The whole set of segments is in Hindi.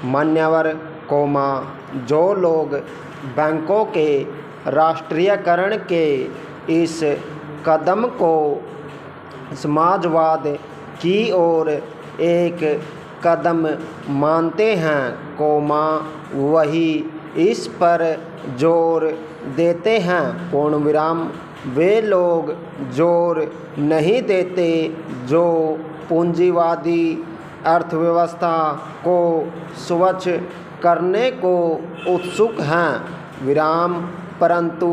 मान्यवर, जो लोग बैंकों के राष्ट्रीयकरण के इस कदम को समाजवाद की ओर एक कदम मानते हैं, वही इस पर जोर देते हैं, वे लोग जोर नहीं देते जो पूंजीवादी अर्थव्यवस्था को स्वच्छ करने को उत्सुक हैं, परंतु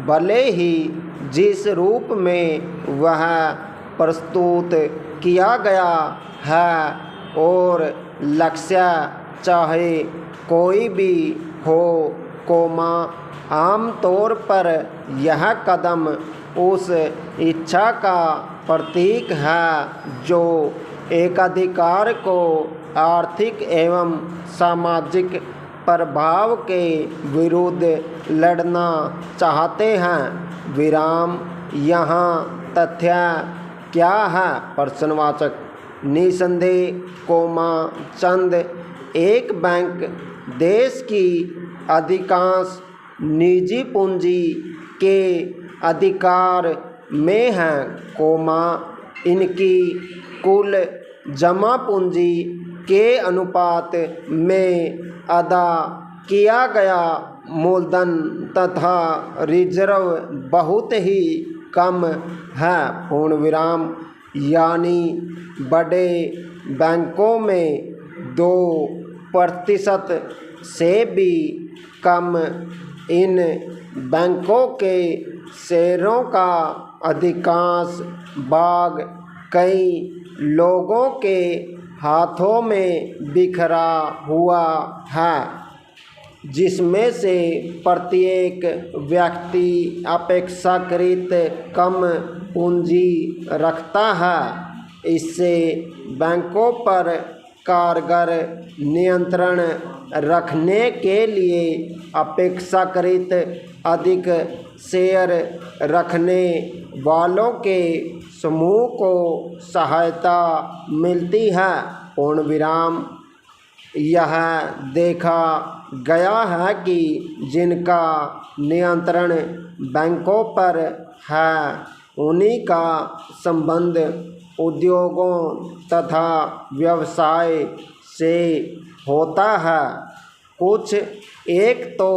भले ही जिस रूप में वह प्रस्तुत किया गया है और लक्ष्य चाहे कोई भी हो, आम तौर पर यह कदम उस इच्छा का प्रतीक है जो एकाधिकार को आर्थिक एवं सामाजिक प्रभाव के विरुद्ध लड़ना चाहते हैं। यहाँ तथ्य क्या है? प्रश्नवाचक। निसंदेह, चंद एक बैंक देश की अधिकांश निजी पूंजी के अधिकार में हैं, इनकी कुल जमा पूंजी के अनुपात में अदा किया गया मूलधन तथा रिजर्व बहुत ही कम है, यानी बड़े बैंकों में 2% से भी कम इन बैंकों के शेयरों का अधिकांश भाग कई लोगों के हाथों में बिखरा हुआ है, जिसमें से प्रत्येक व्यक्ति अपेक्षाकृत कम पूंजी रखता है। इससे बैंकों पर कारगर नियंत्रण रखने के लिए अपेक्षाकृत अधिक शेयर रखने वालों के समूह को सहायता मिलती है, यह देखा गया है कि जिनका नियंत्रण बैंकों पर है उन्हीं का संबंध उद्योगों तथा व्यवसाय से होता है। कुछ एक तो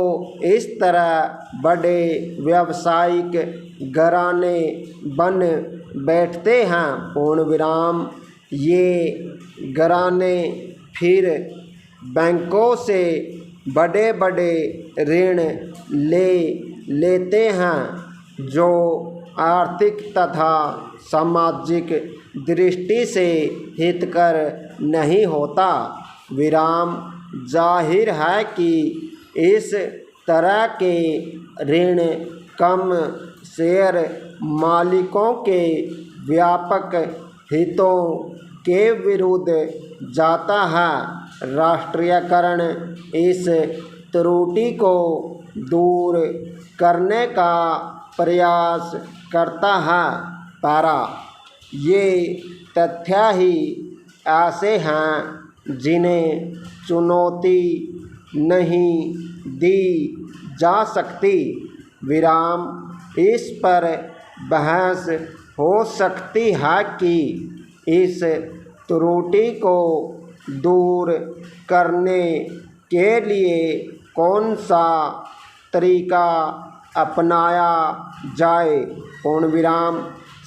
इस तरह बड़े व्यावसायिक घराने बन बैठते हैं, ये घराने फिर बैंकों से बड़े बड़े ऋण ले लेते हैं जो आर्थिक तथा सामाजिक दृष्टि से हितकर नहीं होता। जाहिर है कि इस तरह के ऋण कम शेयर मालिकों के व्यापक हितों के विरुद्ध जाता है। राष्ट्रीयकरण इस त्रुटि को दूर करने का प्रयास करता है। ये तथ्य ही ऐसे हैं जिन्हें चुनौती नहीं दी जा सकती। इस पर बहस हो सकती है कि इस त्रुटि को दूर करने के लिए कौन सा तरीका अपनाया जाए।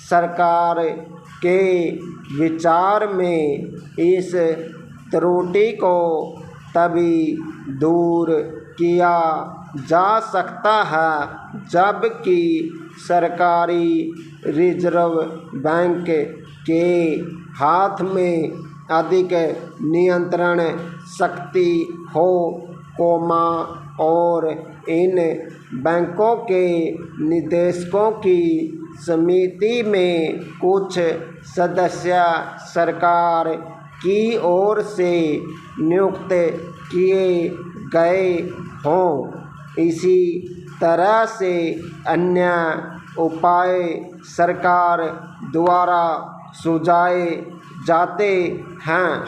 सरकार के विचार में इस त्रुटि को तभी दूर किया जा सकता है जबकि सरकारी रिजर्व बैंक के हाथ में अधिक नियंत्रण शक्ति हो, और इन बैंकों के निदेशकों की समिति में कुछ सदस्य सरकार की ओर से नियुक्त किए गए हों। इसी तरह से अन्य उपाय सरकार द्वारा सुझाए जाते हैं।